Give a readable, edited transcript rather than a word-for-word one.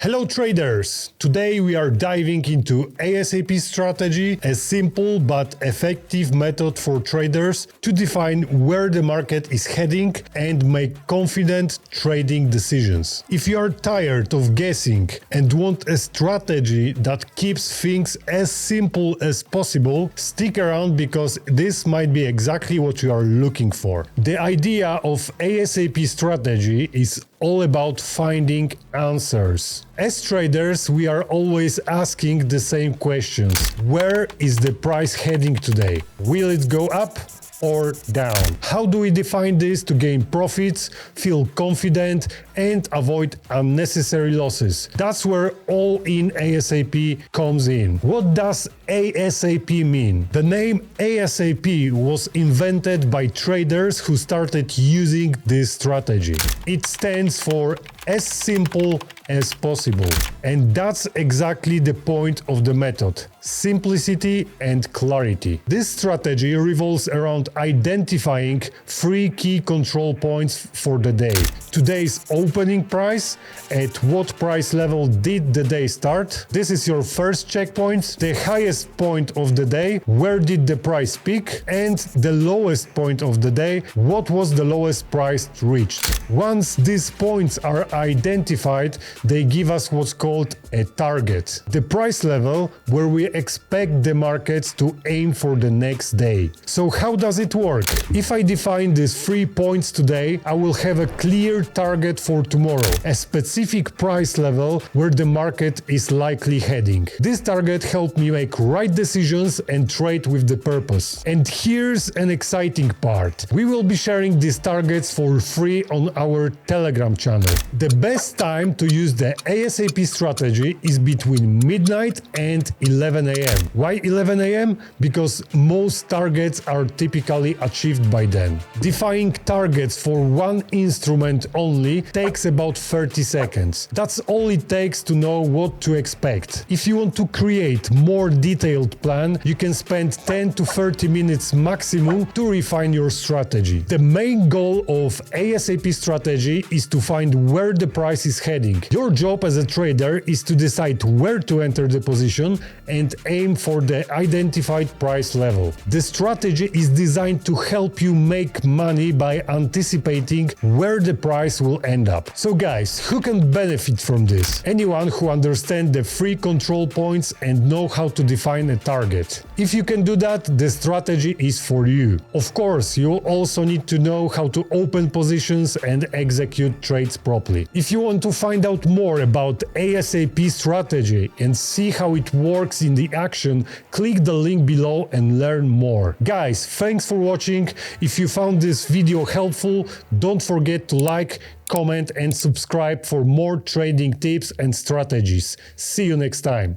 Hello traders! Today we are diving into ASAP strategy, a simple but effective method for traders to define where the market is heading and make confident trading decisions. If you are tired of guessing and want a strategy that keeps things as simple as possible, stick around because this might be exactly what you are looking for. The idea of ASAP strategy is all about finding answers. As traders, we are always asking the same questions. Where is the price heading today? Will it go up or down? How do we define this to gain profits, feel confident, and avoid unnecessary losses? That's where all-in ASAP comes in. What does ASAP mean? The name ASAP was invented by traders who started using this strategy. It stands for as simple as possible. And that's exactly the point of the method: simplicity and clarity. This strategy revolves around identifying three key control points for the day. Today's opening price, at what price level did the day start? This is your first checkpoint. The highest point of the day, where did the price peak? And the lowest point of the day, what was the lowest price reached? Once these points are identified, they give us what's called a target, the price level where we expect the markets to aim for the next day. So how does it work? If I define these 3 points today, I will have a clear target for tomorrow, a specific price level where the market is likely heading. This target helped me make right decisions and trade with the purpose. And here's an exciting part. We will be sharing these targets for free on our Telegram channel. The best time to use the ASAP strategy is between midnight and 11 a.m. Why 11 a.m? Because most targets are typically achieved by then. Defining targets for one instrument only takes about 30 seconds. That's all it takes to know what to expect. If you want to create more detailed plan, you can spend 10 to 30 minutes maximum to refine your strategy. The main goal of ASAP strategy is to find where the price is heading. Your job as a trader is to decide where to enter the position and aim for the identified price level. The strategy is designed to help you make money by anticipating where the price will end up. So guys, who can benefit from this? Anyone who understands the 3 control points and know how to define a target. If you can do that, the strategy is for you. Of course, you'll also need to know how to open positions and execute trades properly. If you want to find out more about ASAP strategy and see how it works in the action, click the link below and learn more. Guys, thanks for watching. If you found this video helpful, don't forget to like, comment and subscribe for more trading tips and strategies. See you next time.